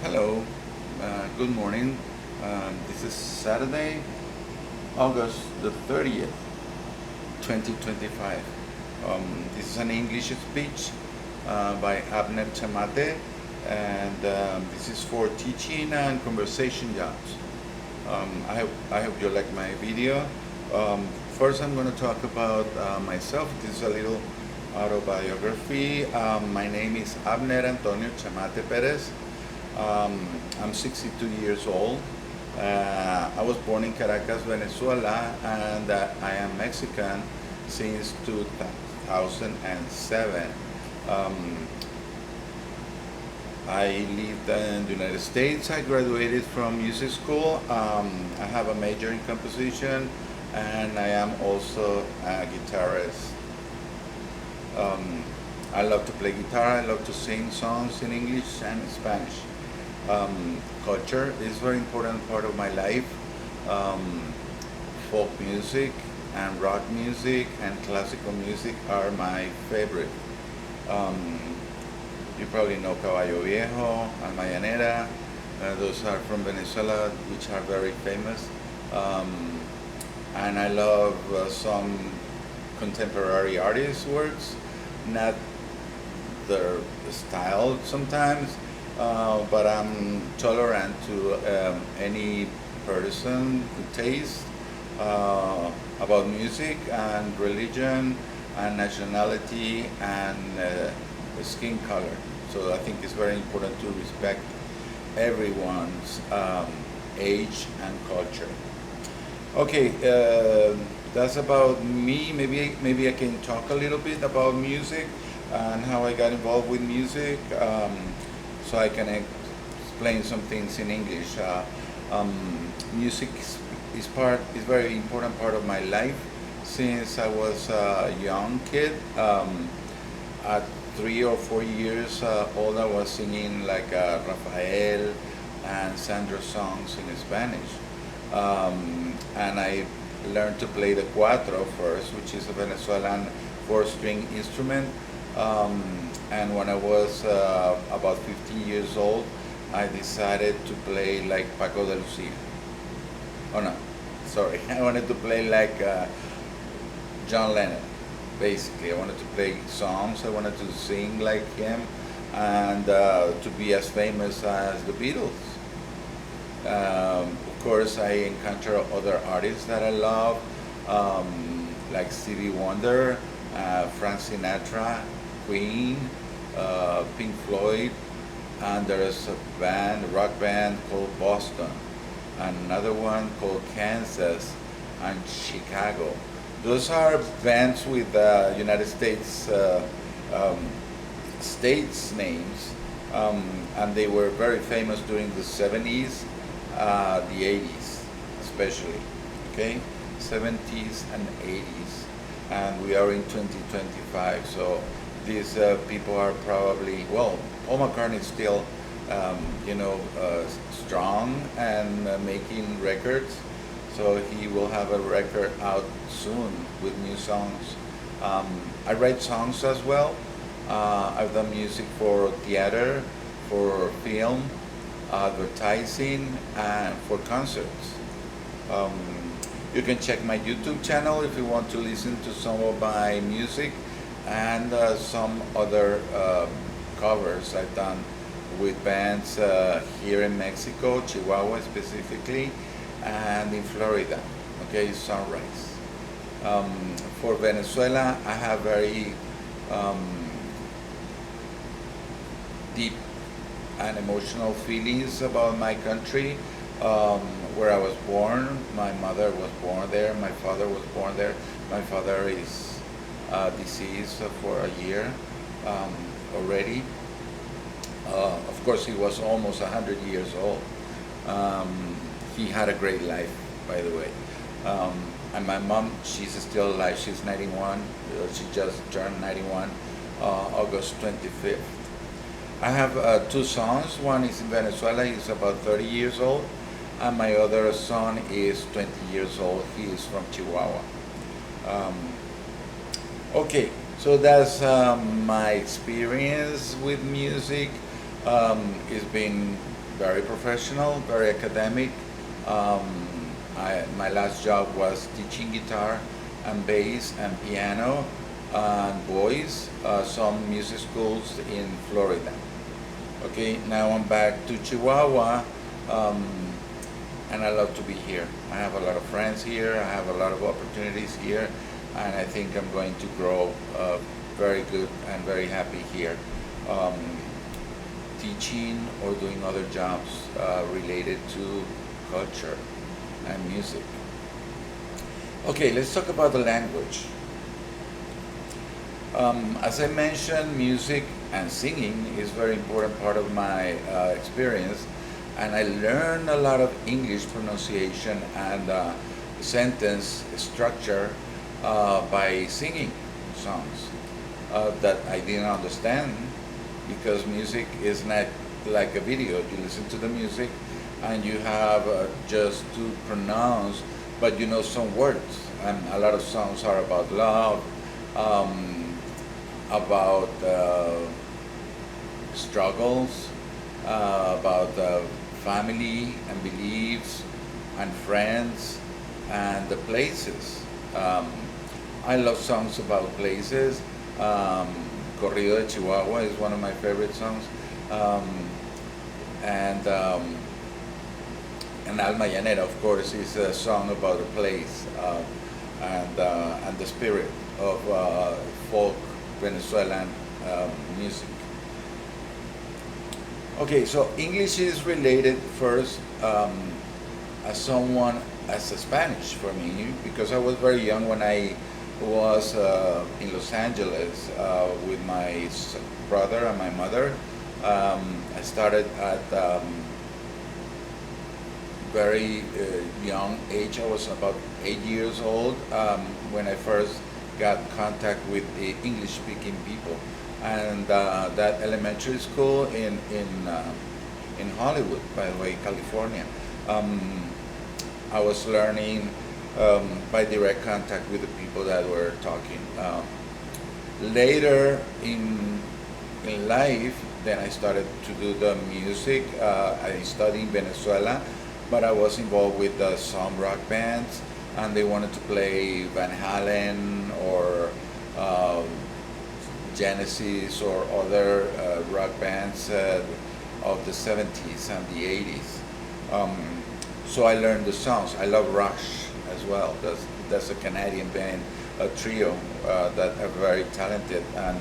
Hello, good morning. This is Saturday, August the 30th, 2025. This is an English speech by Abner Chamate, and this is for teaching and conversation jobs. I hope you like my video. First, I'm going to talk about myself. This is a little autobiography. My name is Abner Antonio Chamate Perez. I'm 62 years old. I was born in Caracas, Venezuela, and I am Mexican since 2007. Um, I lived in the United States. I graduated from music school. I have a major in composition, and I am also a guitarist. Um, I love to play guitar. I love to sing songs in English and Spanish. Culture is a very important part of my life. Um, Folk music and rock music and classical music are my favorite. Um, you probably know Caballo Viejo, Almayanera. Those are from Venezuela, which are very famous. Um, and I love some contemporary artists' works, not their style sometimes, but I'm tolerant to any person who tastes about music and religion and nationality and skin color. So I think it's very important to respect everyone's age and culture. Okay, that's about me. Maybe I can talk a little bit about music and how I got involved with music, so I can explain some things in English. Music is very important part of my life since I was a young kid. At 3 or 4 years old, I was singing like Rafael and Sandra songs in Spanish. And I learned to play the cuatro first, which is a Venezuelan four-string instrument. And when I was about 15 years old, I decided to play like Paco de Lucia. Oh no, sorry. I wanted to play like John Lennon. Basically, I wanted to play songs. I wanted to sing like him, and to be as famous as the Beatles. Of course, I encounter other artists that I love, like Stevie Wonder, Frank Sinatra, Queen, Pink Floyd, and there's a rock band called Boston, and another one called Kansas, and Chicago. Those are bands with United States states names, and they were very famous during the 70s, the 80s, especially. Okay, 70s and 80s, and we are in 2025. So these people are probably, well, Paul McCartney is still, strong and making records. So he will have a record out soon with new songs. I write songs as well. I've done music for theater, for film, advertising, and for concerts. Um, you can check my YouTube channel if you want to listen to some of my music and some other covers I've done with bands here in Mexico, Chihuahua specifically, and in Florida. Okay, Sunrise. For Venezuela, I have very deep and emotional feelings about my country, where I was born. My mother was born there. My father was born there. My father is deceased for a year already. Of course, he was almost 100 years old. He had a great life, by the way. And my mom, she's still alive. She's 91. She just turned 91, August 25th. I have two sons. One is in Venezuela. He's about 30 years old. And my other son is 20 years old. He is from Chihuahua. Um, okay, so that's my experience with music. It's been very professional, very academic. Um, my last job was teaching guitar and bass and piano and voice, some music schools in Florida. Okay, now I'm back to Chihuahua, um, and I love to be here. I have a lot of friends here, I have a lot of opportunities here, and I think I'm going to grow very good and very happy here. Um, Teaching or doing other jobs related to culture and music. Okay, let's talk about the language. As I mentioned, music and singing is a very important part of my experience, and I learned a lot of English pronunciation and sentence structure by singing songs that I didn't understand because music is not like a video. You listen to the music and you have just to pronounce, but you know some words. And a lot of songs are about love, um, about struggles, about family and beliefs and friends and the places. I love songs about places. Corrido de Chihuahua is one of my favorite songs. Um, and Alma Llanera, of course, is a song about a place and the spirit of folk Venezuelan music. Okay, so English is related first as a Spanish for me because I was very young when I was in Los Angeles with my brother and my mother. I started at very young age. I was about 8 years old when I first got contact with the English-speaking people, and that elementary school in Hollywood, by the way, California. I was learning by direct contact with the people that were talking. Later in life, then I started to do the music. I studied in Venezuela, but I was involved with some rock bands, and they wanted to play Van Halen or Genesis or other rock bands of the 70s and the 80s. So I learned the songs. I love Rush as well. That's a Canadian band, a trio that are very talented and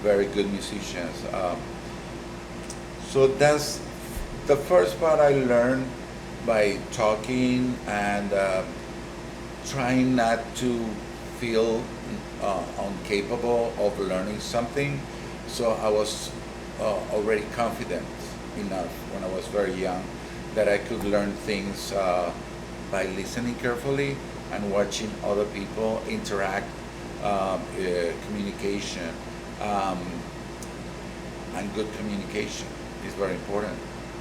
very good musicians. So that's the first part I learned by talking and trying not to feel incapable of learning something. So I was already confident enough when I was very young that I could learn things by listening carefully and watching other people interact, communication, and good communication is very important.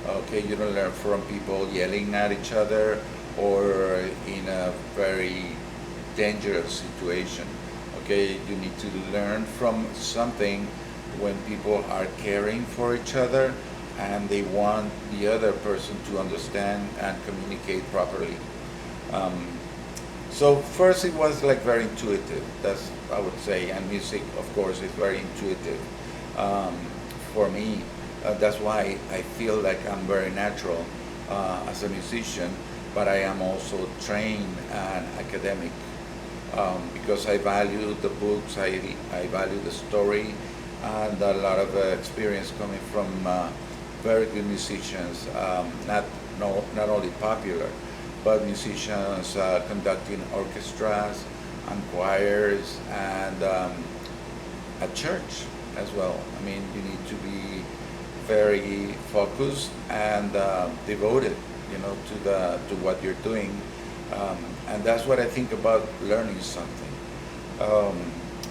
Okay, you don't learn from people yelling at each other or in a very dangerous situation. Okay, you need to learn from something when people are caring for each other and they want the other person to understand and communicate properly. So first it was like very intuitive, that's I would say, and music of course is very intuitive for me. That's why I feel like I'm very natural as a musician, but I am also trained and academic because I value the books, I value the story, and a lot of experience coming from very good musicians, not only popular, but musicians conducting orchestras and choirs and at church as well. I mean, you need to be very focused and devoted, to what you're doing, and that's what I think about learning something.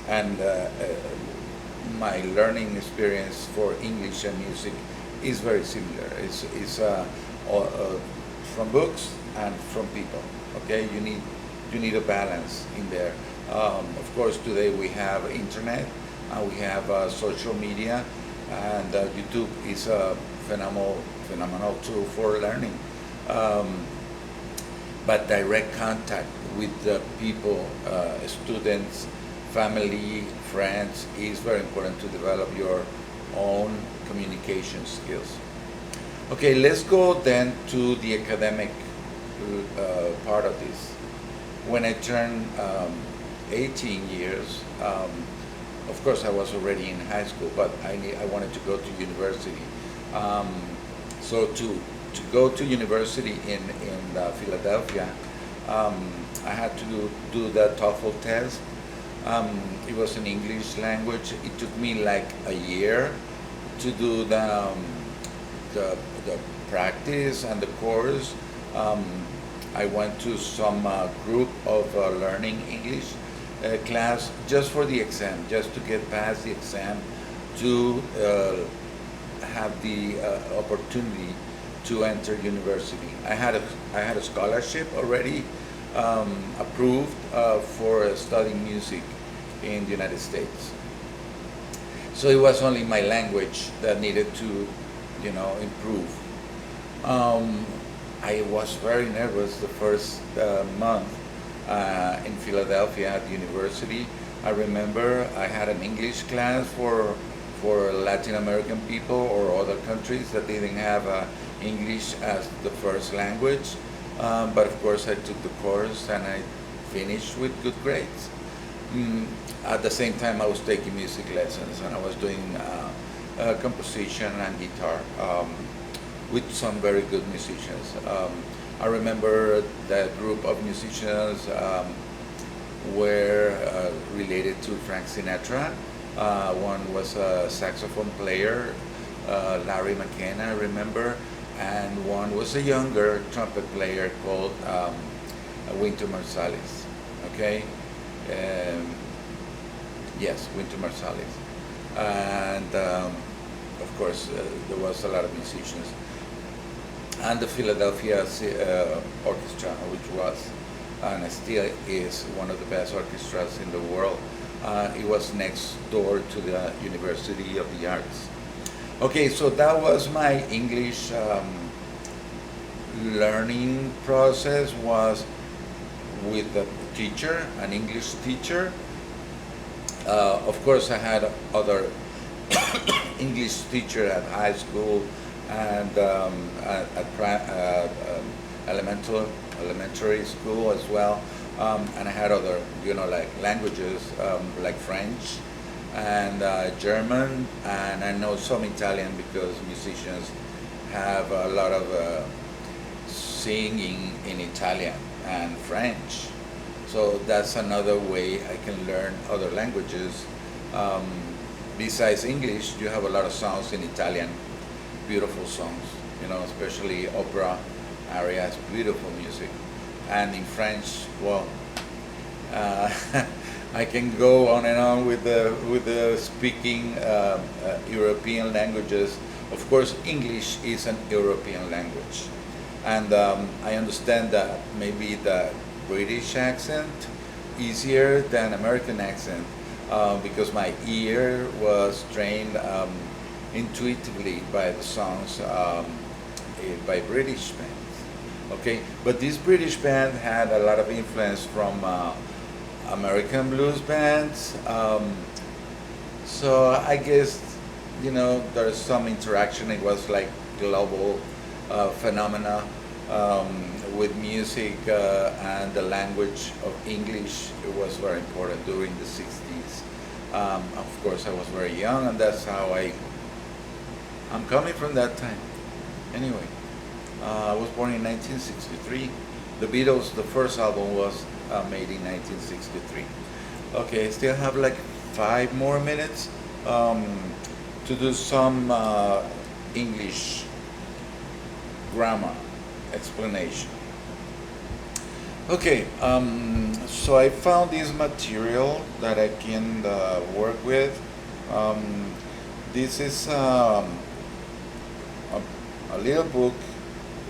And my learning experience for English and music is very similar. It's from books and from people. Okay, you need a balance in there. Of course, today we have internet and we have social media, and YouTube is a phenomenal tool for learning. Um, but direct contact with the people, students, family, friends, is very important to develop your own communication skills. Okay, let's go then to the academic part of this. When I turned 18 years, of course I was already in high school, but I wanted to go to university. Um, so to go to university in Philadelphia, I had to do the TOEFL test. It was in English language. It took me like a year to do the practice and the course. Um, I went to some group of learning English class just for the exam, just to get past the exam, to have the opportunity to enter university. I had a scholarship already approved for studying music in the United States. So it was only my language that needed to, improve. Um, I was very nervous the first month in Philadelphia at the university. I remember I had an English class for Latin American people or other countries that didn't have English as the first language. But of course, I took the course and I finished with good grades. At the same time, I was taking music lessons and I was doing composition and guitar with some very good musicians. I remember that group of musicians were related to Frank Sinatra. One was a saxophone player, Larry McKenna, I remember, and one was a younger trumpet player called Winter Marsalis. Okay, yes, Winter Marsalis, and of course there was a lot of musicians, and the Philadelphia Orchestra, which was and still is one of the best orchestras in the world. It was next door to the University of the Arts. Okay, so that was my English learning process, was with a teacher, an English teacher. Of course, I had other English teacher at high school and at elementary school as well. And I had other, like languages, like French and German, and I know some Italian because musicians have a lot of singing in Italian and French. So that's another way I can learn other languages. Besides English, you have a lot of songs in Italian, beautiful songs, especially opera arias, beautiful music. And in French, well, I can go on and on with the speaking European languages. Of course, English is an European language, and I understand that maybe the British accent easier than American accent because my ear was trained intuitively by the songs by British bands. Okay, but this British band had a lot of influence from American blues bands. So I guess there's some interaction. It was like global phenomena with music and the language of English. It was very important during the 60s. Of course, I was very young, and that's how I'm coming from that time. Anyway. I was born in 1963. The Beatles, the first album was made in 1963. Okay, still have like 5 more minutes to do some English grammar explanation. Okay, so I found this material that I can work with. This is a little book.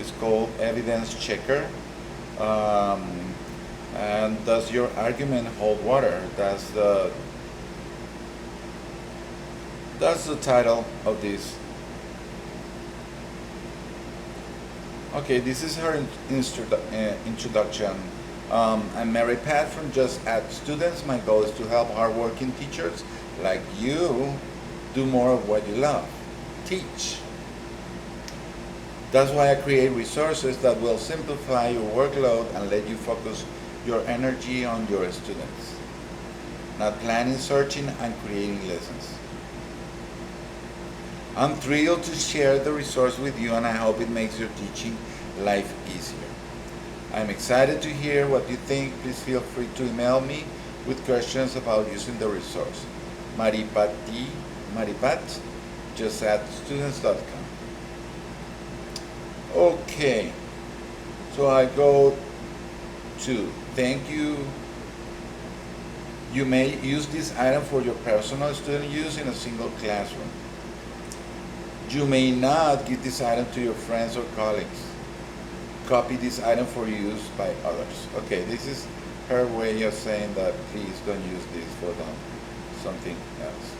It's called Evidence Checker. And does your argument hold water? That's That's the title of this. Okay, this is her introduction. I'm Mary Pat from Just Add Students. My goal is to help hardworking teachers like you do more of what you love, teach. That's why I create resources that will simplify your workload and let you focus your energy on your students, not planning, searching, and creating lessons. I'm thrilled to share the resource with you, and I hope it makes your teaching life easier. I'm excited to hear what you think. Please feel free to email me with questions about using the resource. Maripat, justatstudents.com. Okay, so I go to thank you. You may use this item for your personal student use in a single classroom. You may not give this item to your friends or colleagues. Copy this item for use by others. Okay, this is her way of saying that please don't use this for something else.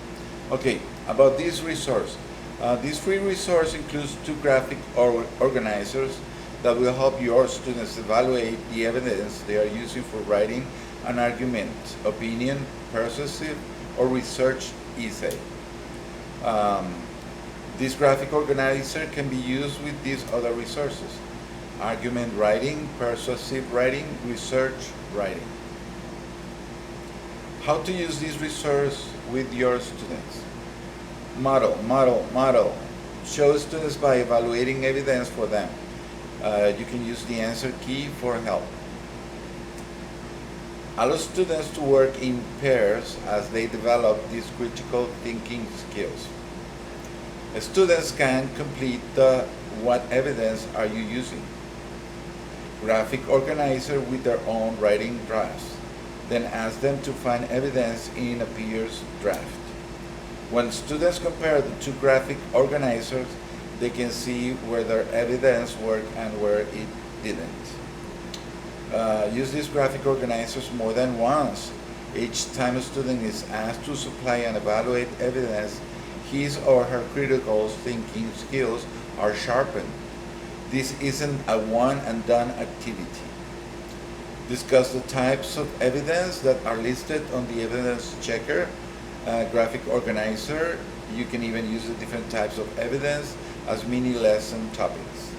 Okay, about this resource. This free resource includes 2 graphic organizers that will help your students evaluate the evidence they are using for writing an argument, opinion, persuasive, or research essay. This graphic organizer can be used with these other resources: argument writing, persuasive writing, research writing. How to use this resource with your students. Model. Show students by evaluating evidence for them. You can use the answer key for help. Allow students to work in pairs as they develop these critical thinking skills. Students can complete the "What evidence are you using?" graphic organizer with their own writing drafts. Then ask them to find evidence in a peer's draft. When students compare the 2 graphic organizers, they can see where their evidence worked and where it didn't. Use these graphic organizers more than once. Each time a student is asked to supply and evaluate evidence, his or her critical thinking skills are sharpened. This isn't a one and done activity. Discuss the types of evidence that are listed on the evidence checker graphic organizer. You can even use the different types of evidence as mini lesson topics.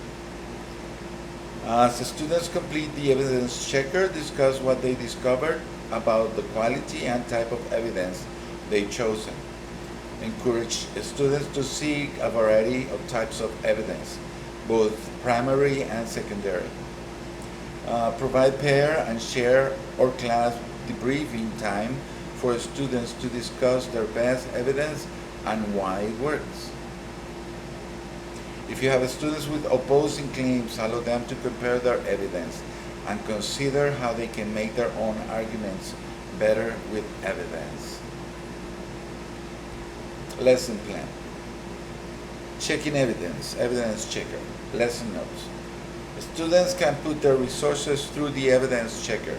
As the students complete the evidence checker, discuss what they discovered about the quality and type of evidence they've chosen. Encourage students to seek a variety of types of evidence, both primary and secondary. Provide pair and share or class debriefing time for students to discuss their best evidence and why it works. If you have students with opposing claims, allow them to compare their evidence and consider how they can make their own arguments better with evidence. Lesson plan. Checking evidence checker. Lesson notes. Students can put their resources through the evidence checker.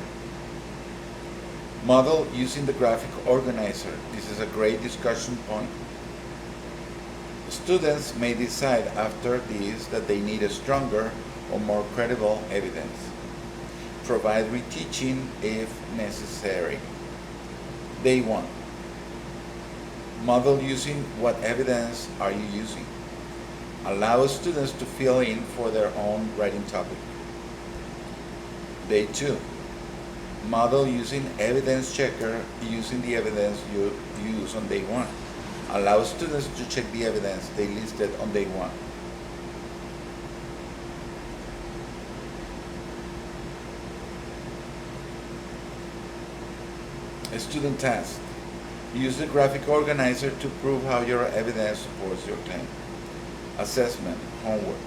Model using the graphic organizer. This is a great discussion point. Students may decide after this that they need a stronger or more credible evidence. Provide reteaching if necessary. Day 1. Model using what evidence are you using? Allow students to fill in for their own writing topic. Day 2. Model using evidence checker using the evidence you use on day 1. Allow students to check the evidence they listed on day 1. A student task. Use the graphic organizer to prove how your evidence supports your claim. Assessment, homework.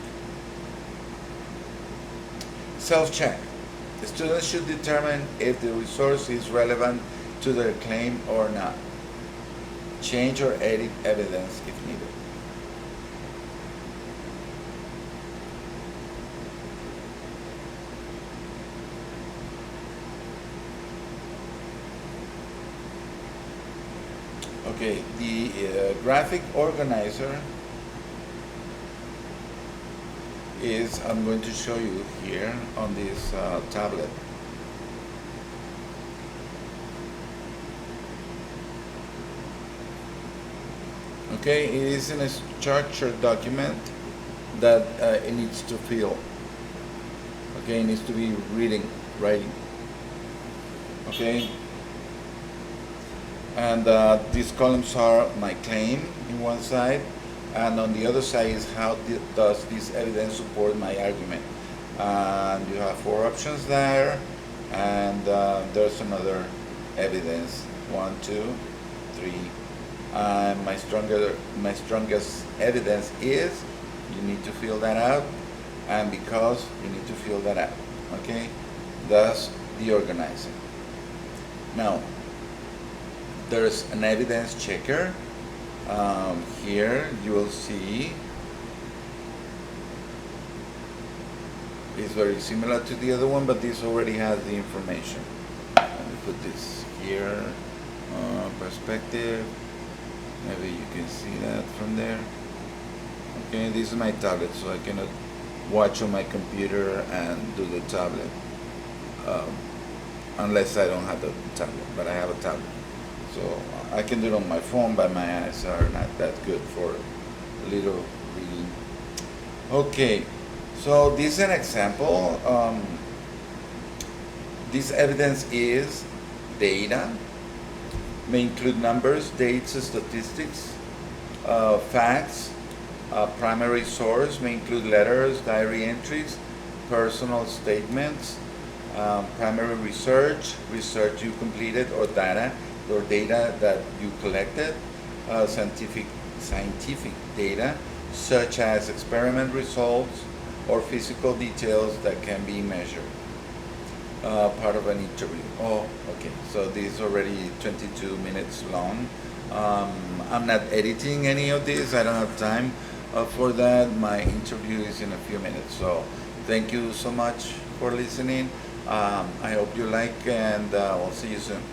Self-check. The students should determine if the resource is relevant to their claim or not. Change or edit evidence if needed. Okay, the graphic organizer is, I'm going to show you here on this tablet. Okay, it is in a structured document that it needs to fill. Okay, it needs to be writing. Okay, and these columns are my claim in one side, and on the other side is how does this evidence support my argument. And you have four options there, and there's another evidence, 1, 2, 3. And my strongest evidence is, you need to fill that out, and because you need to fill that out. Okay, that's the organizing. Now, there's an evidence checker. Here you will see it's very similar to the other one, but this already has the information. Let me put this here, perspective. Maybe you can see that from there. Okay, this is my tablet, so I cannot watch on my computer and do the tablet unless I don't have the tablet, but I have a tablet. So I can do it on my phone, but my eyes are not that good for little reading. Okay, so this is an example. This evidence is data, may include numbers, dates, statistics, facts. Primary source may include letters, diary entries, personal statements. Primary research you completed, or data that you collected. Scientific data, such as experiment results or physical details that can be measured. Part of an interview. Oh, okay. So this is already 22 minutes long. I'm not editing any of this. I don't have time for that. My interview is in a few minutes. So thank you so much for listening. I hope you like, and we'll see you soon.